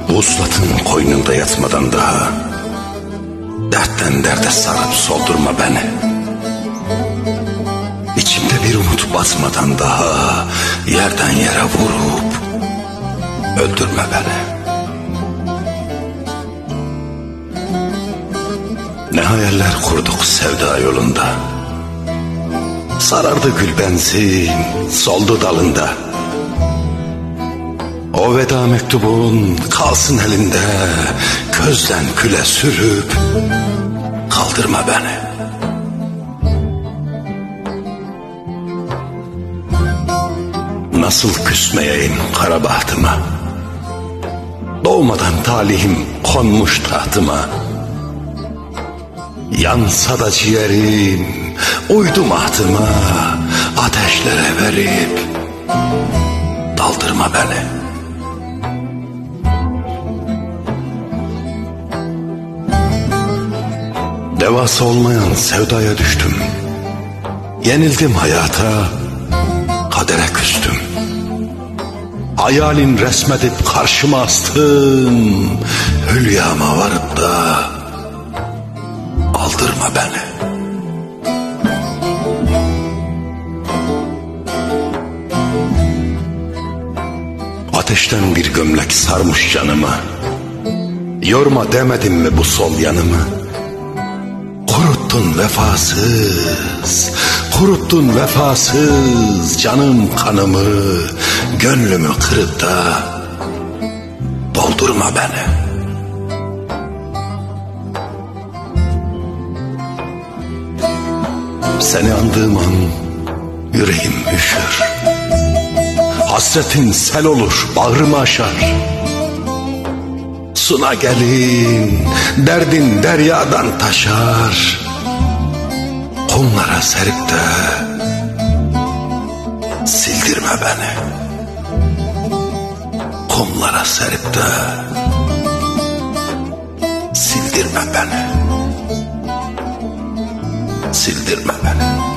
Vuslatın koynunda yatmadan daha dertten derde sarıp soldurma beni. İçimde bir umut batmadan daha yerden yere vurup öldürme beni. Ne hayaller kurduk sevda yolunda, sarardı gül benzin soldu dalında. O veda mektubun kalsın elinde, közden küle sürüp kaldırma beni. Nasıl küsmeyeyim kara bahtıma, doğmadan talihim konmuş tahtıma. Yansa da ciğerim, uydum ahtıma, ateşlere verip daldırma beni. Devası olmayan sevdaya düştüm, yenildim hayata, kadere küstüm. Hayalin resmedip karşıma astım, hülyama varıp da aldırma beni. Ateşten bir gömlek sarmış canımı, yorma demedim mi bu sol yanımı? Kuruttun vefasız, kuruttun vefasız canım kanımı, gönlümü kırıp da doldurma beni. Seni andığım an yüreğim üşür, hasretin sel olur bağrımı aşar. Suna gelin derdin deryadan taşar, kumlara serip de sildirme beni. Kumlara serip de sildirme beni. Sildirme beni.